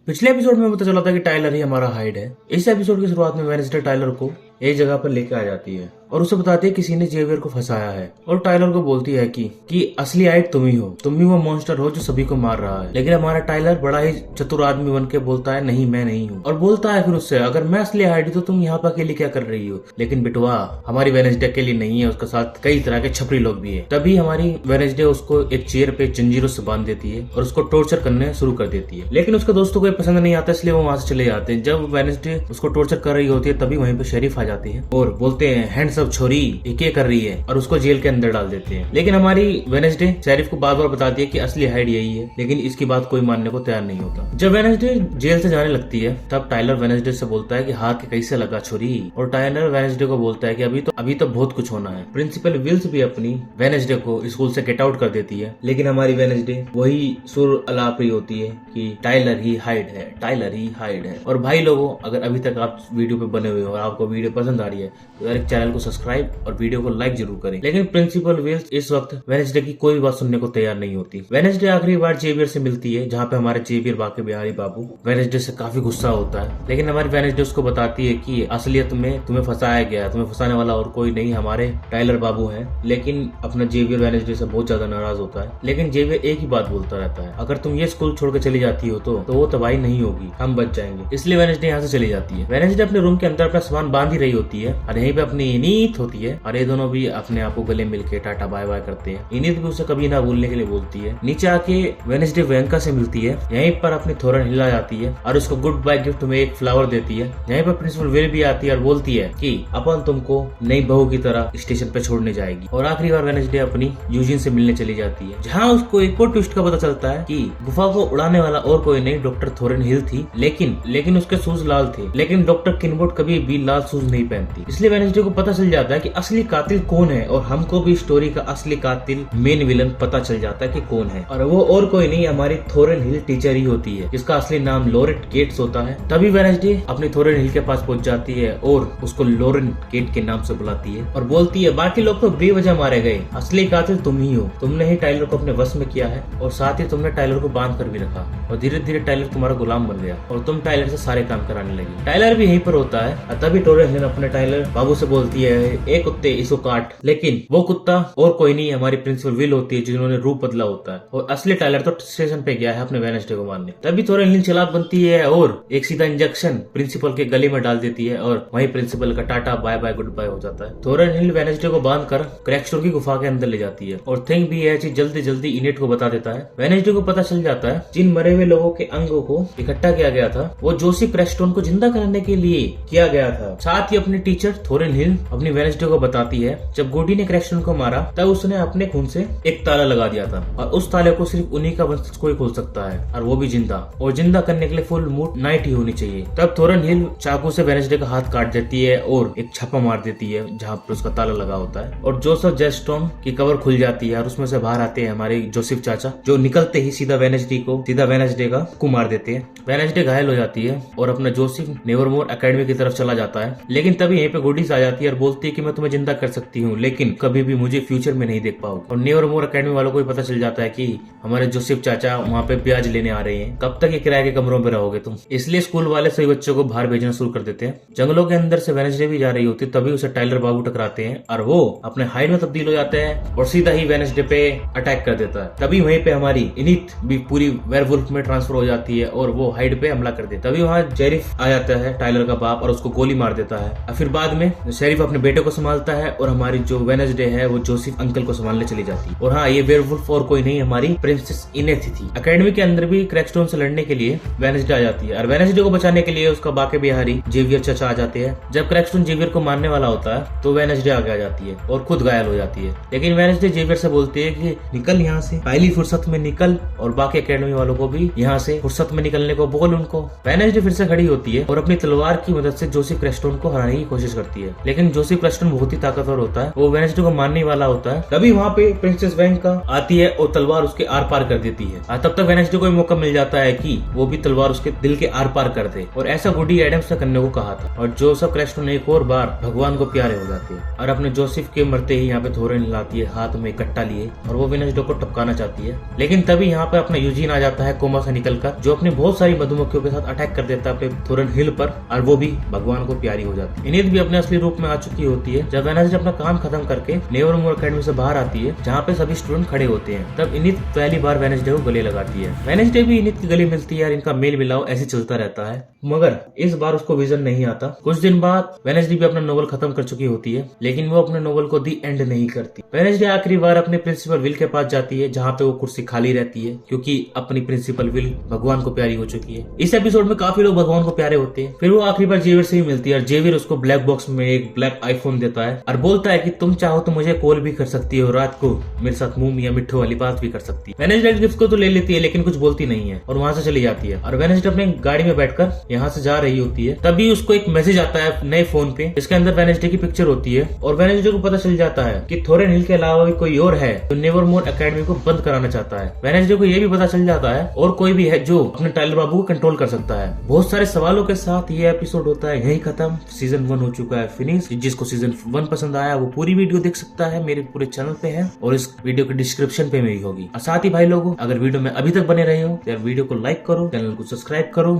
पिछले एपिसोड में पता चला था कि टाइलर ही हमारा हाइड है। इस एपिसोड की शुरुआत में वेडनेसडे टाइलर को एक जगह पर लेकर आ जाती है और उसे बताती है किसी ने जेवियर को फंसाया है और टाइलर को बोलती है कि असली हाइड तुम ही हो, तुम ही वो मॉन्स्टर हो जो सभी को मार रहा है। लेकिन हमारा टाइलर बड़ा ही चतुर आदमी बन के बोलता है नहीं मैं नहीं हूँ, और बोलता है फिर उससे अगर मैं असली हाइड तो तुम यहाँ पर अकेली क्या कर रही हो। लेकिन बिटवा हमारी वेडनेसडे अकेली नहीं है, उसके साथ कई तरह के छपरी लोग भी है। तभी हमारी वेडनेसडे उसको एक चेयर पे जंजीरों से बांध देती है और उसको टॉर्चर करने शुरू कर देती है। लेकिन उसके दोस्तों को पसंद नहीं आता, इसलिए वो वहां से चले जाते हैं। जब वेडनेसडे उसको टॉर्चर कर रही होती है तभी वहीं पे शेरिफ आ जाती है और बोलते हैं हैंड्स अप छोरी, ये क्या कर रही है, और उसको जेल के अंदर डाल देते हैं। लेकिन हमारी वेडनेसडे शेरिफ को बार बार बताती है कि असली हाइड यही है, लेकिन इसकी बात कोई मानने को तैयार नहीं होता। जब वेडनेसडे जेल से जाने लगती है तब टाइलर वेडनेसडे से बोलता है कि हाथ के कैसे लगा छोरी, और टाइलर वेडनेसडे को बोलता है कि अभी तो बहुत कुछ होना है। प्रिंसिपल विल्स भी अपनी वेडनेसडे को स्कूल से गेट आउट कर देती है, लेकिन हमारी वेडनेसडे वही सुर अलाप रही होती है कि टाइलर ही हाइड है, टाइलर ही हाइड है। और भाई लोगों, अगर अभी तक आप वीडियो पे बने हुए हो और आपको वीडियो पसंद आ रही है तो यार चैनल को सब्सक्राइब और वीडियो को लाइक जरूर करें। लेकिन प्रिंसिपल विल्स इस वक्त वेडनेसडे की कोई बात सुनने को तैयार नहीं होती। वेडनेसडे आखिरी बार जेवियर से मिलती है, जहाँ पे हमारे जेवियर बाके बिहारी बाबू वेडनेसडे से काफी गुस्सा होता है। लेकिन हमारी वेडनेसडे उसको बताती है कि असलियत में तुम्हें फंसाया गया, तुम्हें फंसाने वाला और कोई नहीं हमारे टाइलर बाबू है। लेकिन अपना जेवियर वेडनेसडे से बहुत ज्यादा नाराज होता है। लेकिन जेवियर एक ही बात बोलता रहता है, अगर तुम ये स्कूल छोड़ के चली जाती हो तो वो तबाही नहीं होगी, हम बच जाएंगे। इसलिए वेडनेसडे यहाँ से चली जाती है। वेडनेसडे अपने रूम के अंदर अपना सामान बांध ही रही होती है और यहीं पे अपनी इनीत होती है और ये दोनों भी अपने आप को गले मिलके टाटा बाय बाय करते हैं। इनीत भी उसे कभी ना भूलने के लिए बोलती है। नीचे आके वेडनेसडे वेंका से मिलती है, यहीं पर अपनी थोरन हिला जाती है और उसको गुड बाय गिफ्ट में एक फ्लावर देती है। यहीं पर प्रिंसिपल विल भी आती है और बोलती है कि अपन तुमको नई बहू की तरह स्टेशन पे छोड़ने जाएगी। और आखिरी बार वेडनेसडे अपनी यूजिन से मिलने चली जाती है, जहाँ उसको एक और ट्विस्ट का पता चलता है कि गुफा को उड़ाने वाला और कोई नहीं डॉक्टर थोरन हिल थी। लेकिन उसके शूज लाल थे, लेकिन डॉक्टर किनबोर्ड कभी भी लाल शूज नहीं पहनती। इसलिए वेडनेसडे को पता चल जाता है कि असली कातिल कौन है और हमको भी स्टोरी का असली कातिल मेन विलन पता चल जाता है कि कौन है, और वो और कोई नहीं हमारी थोरन हिल टीचर ही होती है, जिसका असली नाम लोरेट गेट्स होता है। तभी वेडनेसडे अपनी थोरन हिल के पास पहुंच जाती है और उसको लोरेन गेट के नाम से बुलाती है और बोलती है बाकी लोग तो बेवजह मारे गए, असली कातिल तुम ही हो, तुमने ही टाइलर को अपने वश में किया है और साथ ही तुमने टाइलर को बांध कर भी रखा और धीरे धीरे टाइलर तुम्हारा गुलाम बन गया और तुम टाइलर से सारे काम कराने लगी। टाइलर भी यहीं पर होता है। तभी थोरन हिल अपने टाइलर बाबू से बोलती है एक कुत्ते इसको काट, लेकिन वो कुत्ता और कोई नहीं हमारी प्रिंसिपल विल होती है जिन्होंने रूप बदला होता है और असली टाइलर तो स्टेशन पे गया है अपने वेडनेसडे को मारने। तभी थोरन हिल चालाक बनती है और एक सीधा इंजेक्शन प्रिंसिपल के गले में डाल देती है और वहीं प्रिंसिपल का tata bye bye goodbye हो जाता है। थोरन हिल वेडनेसडे को बांध कर क्रैकस्टोन की गुफा के अंदर ले जाती है और थिंग भी यह चीज जल्दी जल्दी इनेट को बता देता है। वेडनेसडे को पता चल जाता है जिन मरे हुए लोगों के अंगों को इकट्ठा किया गया था वो जोसेफ क्रैकस्टोन को जिंदा करने के लिए किया गया था। साथ ही अपनी टीचर थोरन हिल अपनी वेडनेसडे को बताती है जब गोडी ने क्रैकस्टोन को मारा तब उसने अपने खून से एक ताला लगा दिया था और उस ताले को सिर्फ उन्हीं का वंशज कोई खोल सकता है और वो भी जिंदा, और जिंदा करने के लिए फुल मूड नाइट ही होनी चाहिए। तब थोरन हिल चाकू से वेडनेसडे का हाथ काट देती है और एक छापा मार देती है जहाँ पर उसका ताला लगा होता है और जोसेफ जेस्टोन की कवर खुल जाती है और उसमें से बाहर आते हैं हमारे जोसेफ चाचा, जो निकलते ही सीधा वेडनेसडे का को मार देते हैं। वेडनेसडे घायल हो जाती है और अपना जोसेफ नेवरमोर एकेडमी की तरफ चला जाता है। लेकिन तभी यहीं पे गोडीज आ जाती है और बोलती है कि मैं तुम्हें जिंदा कर सकती हूँ लेकिन कभी भी मुझे फ्यूचर में नहीं देख पाओगे। और नेवरमोर एकेडमी वालों को भी पता चल जाता है कि हमारे जोसेफ चाचा वहाँ पे ब्याज लेने आ रहे हैं, कब तक ये किराए के कमरों में रहोगे तुम। इसलिए स्कूल वाले सभी बच्चों को बाहर भेजना शुरू कर देते हैं। जंगलों के अंदर से वेडनेसडे भी जा रही होती तभी उसे टाइलर बाबू टकराते हैं और वो अपने हाइड में तब्दील हो जाते हैं और सीधा ही वेडनेसडे पे अटैक कर देता है। तभी वहीं पे हमारी इनित भी पूरी वेयरवुल्फ में ट्रांसफर हो जाती है और वो हाइड पे हमला कर देता है। तभी वहाँ शेरिफ आ जाता है टाइलर का बाप और उसको गोली मार देता है और फिर बाद में शेरिफ अपने बेटे को संभालता है और हमारी जो वेडनेसडे है वो जोसेफ अंकल को संभालने चली जाती है। और हाँ, ये वेयरवुल्फ और कोई नहीं हमारी प्रिंसेस इनेथ थी। एकेडमी के अंदर भी क्रैकस्टोन से लड़ने के लिए वेडनेसडे आ जाती है और वेडनेसडे को बचाने के लिए उसका बाके बिहारी जेवियर चाचा आ जाते हैं। जब क्रैकस्टोन जेवियर को मारने वाला होता है तो वेडनेसडे आगे आ जाती है और खुद घायल हो जाती है। लेकिन वेडनेसडे जेवियर से बोलती है कि निकल यहाँ से, पहली फुर्सत में निकल, और बाकी एकेडमी वालों को भी यहाँ से फुर्सत में निकलने को बोल उनको। वेडनेसडे फिर से खड़ी होती है और अपनी तलवार की मदद से जोसेफ क्रैकस्टोन को हराने की कोशिश करती है। लेकिन जोसेफ क्लस्टन बहुत ही ताकतवर होता है, वो वेडनेसडे को मारने वाला होता है। तभी वहाँ पे प्रिंसेस वेंका आती है और तलवार उसके आर पार कर देती है। तब तक वेडनेसडे को मौका मिल जाता है कि वो भी तलवार उसके दिल के आर पार कर दे, और ऐसा वुडी एडम्स ने करने को कहा था। और जोसेफ क्लस्टन एक और बार भगवान को प्यारे हो जाते हैं और अपने जोसेफ के मरते ही यहाँ पे थोरन लाती है हाथ में कट्टा लिए, और वो वेडनेसडे को टपकाना चाहती है। लेकिन तभी यहाँ पे अपना यूजीन आ जाता है कोमा से निकलकर, जो अपने बहुत सारी मधुमक्खियों के साथ अटैक कर देता है अपने थोरन हिल पर, और वो भी भगवान को प्यारी हो जाती है। इनिथ भी अपने असली रूप में आ चुकी होती है। जब वेडनेसडे अपना काम खत्म करके नेवरमोर एकेडमी से बाहर आती है, जहाँ पे सभी स्टूडेंट खड़े होते हैं, तब इनिथ पहली बार वेडनेसडे को गले लगाती है। वेडनेसडे भी इनिथ की गले मिलती है और इनका मेल मिलाव ऐसे चलता रहता है। मगर इस बार उसको विजन नहीं आता। कुछ दिन बाद वेडनेसडे भी अपना नोवेल खत्म कर चुकी होती है, लेकिन वो अपने नोवेल को दी एंड नहीं करती। वेडनेसडे आखिरी बार अपने प्रिंसिपल विल के पास जाती है, जहाँ पे वो कुर्सी खाली रहती है, क्योंकि अपनी प्रिंसिपल विल भगवान को प्यारी हो चुकी है। इस एपिसोड में काफी लोग भगवान को प्यारे होते हैं। फिर वो आखिरी बार जेवियर से ही मिलती है और जेवियर उसको ब्लैक बॉक्स में एक ब्लैक आईफोन देता है और बोलता है कि तुम चाहो तो मुझे कॉल भी कर सकती हो, रात को मेरे साथ मुंह या मिठो वाली बात भी कर सकती है। वेडनेसडे गिफ्ट को तो ले लेती है, लेकिन कुछ बोलती नहीं है और वहां से चली जाती है। और वेडनेसडे अपने गाड़ी में बैठकर यहाँ से जा रही होती है, तभी उसको एक मैसेज आता है नए फोन पे, जिसके अंदर वेडनेसडे की पिक्चर होती है। और वेडनेसडे को पता चल जाता है कि थोरन हिल के अलावा भी कोई और है जो नेवरमोर एकेडमी को बंद कराना चाहता है। वेडनेसडे को ये भी पता चल जाता है और कोई भी है जो अपने टाइलर बाबू को कंट्रोल कर सकता है। बहुत सारे सवालों के साथ ये एपिसोड होता है यही खत्म। सीजन 1 हो चुका है फिनिश। जिसको सीजन 1 पसंद आया वो पूरी वीडियो देख सकता है, मेरे पूरे चैनल पे है और इस वीडियो के डिस्क्रिप्शन पे में ही होगी। और साथ ही भाई लोगों, अगर वीडियो में अभी तक बने रहे हो तो यार वीडियो को लाइक करो, चैनल को सब्सक्राइब करो।